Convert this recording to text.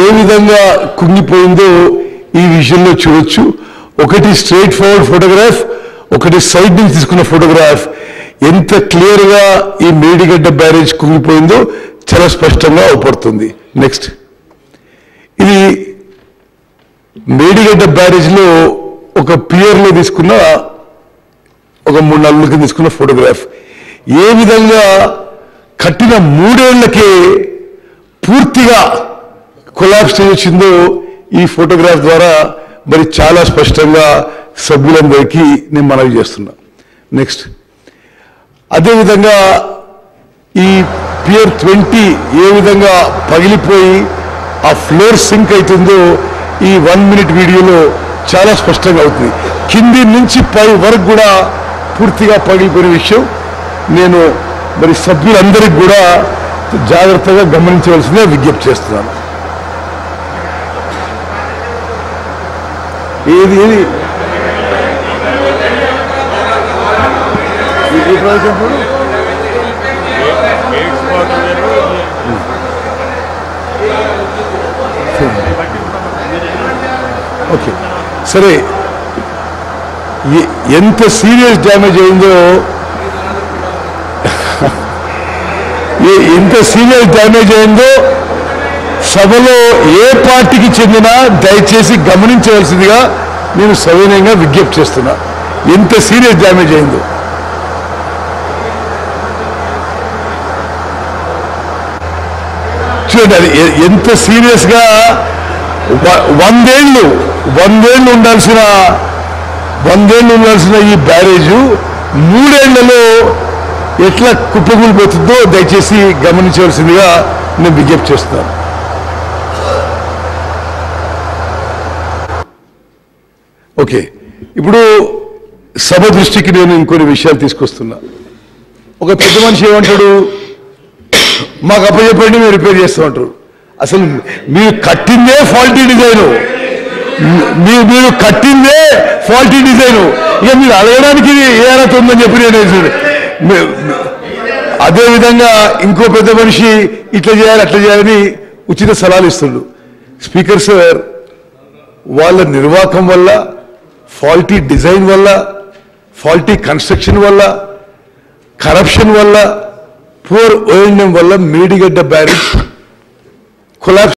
ఏ విధంగా కుంగిపోయిందో ఈ విజువల్లో చూడొచ్చు. ఒకటి స్ట్రైట్ ఫార్వర్డ్ ఫోటోగ్రాఫ్, ఒకటి సైడ్ నుంచి తీసుకున్న ఫోటోగ్రాఫ్. ఎంత క్లియర్గా ఈ మేడిగడ్డ బ్యారేజ్ కుంగిపోయిందో చాలా స్పష్టంగా అవపడుతుంది. నెక్స్ట్, ఇది మేడిగడ్డ బ్యారేజ్లో ఒక పియర్లో తీసుకున్న ఒక 3-4 కింద తీసుకున్న ఫోటోగ్రాఫ్. ఏ విధంగా కట్టిన 3 ఏళ్లకే పూర్తిగా కొలాప్స్ వచ్చిందో ఈ ఫోటోగ్రాఫ్ ద్వారా మరి చాలా స్పష్టంగా సభ్యులందరికీ నేను మనవి చేస్తున్నా. నెక్స్ట్, అదేవిధంగా ఈ పియర్ 20 ఏ విధంగా పగిలిపోయి ఆ ఫ్లోర్ సింక్ అవుతుందో ఈ 1 మినిట్ వీడియోలో చాలా స్పష్టంగా అవుతుంది. కింది నుంచి పై వరకు కూడా పూర్తిగా పగిలిపోయిన విషయం నేను మరి సభ్యులందరికీ కూడా జాగ్రత్తగా గమనించవలసిందిగా విజ్ఞప్తి చేస్తున్నాను. ఏది ఏది ఓకే సరే, ఎంత సీరియస్ డ్యామేజ్ అయిందో సభలో ఏ పార్టీకి చెందినా దయచేసి గమనించవలసిందిగా నేను సవినయంగా విజ్ఞప్తి చేస్తున్నా. ఎంత సీరియస్ డ్యామేజ్ అయిందో చూడండి. అది ఎంత సీరియస్గా 100 ఏళ్ళు ఉండాల్సిన ఈ బ్యారేజు 3 ఏళ్లలో ఎట్లా కుప్పకూలిపోతుందో దయచేసి గమనించవలసిందిగా నేను విజ్ఞప్తి చేస్తున్నాను. ఓకే, ఇప్పుడు సభ దృష్టికి నేను ఇంకొన్ని విషయాలు తీసుకొస్తున్నా. ఒక పెద్ద మనిషి ఏమంటాడు, మాకు అప్పచెప్పండి మేము రిపేర్ చేస్తామంటారు. అసలు మీరు కట్టిందే ఫాల్టీ డిజైను, ఇక మీరు అడగడానికి ఏ అర్హత ఉందని చెప్పి నేను. అదేవిధంగా ఇంకో పెద్ద మనిషి ఇట్లా చేయాలి అట్లా చేయాలని ఉచిత సలహాలు ఇస్తుండ్రు. స్పీకర్ సార్, వాళ్ళ నిర్వాహకం వల్ల, ఫాల్టీ డిజైన్ వల్ల, ఫాల్టీ కన్స్ట్రక్షన్ వల్ల, కరప్షన్ వల్ల, పూర్ ఓఎండ్ఎం వల్ల మేడిగడ్డ బ్యారేజ్ కొలాప్స్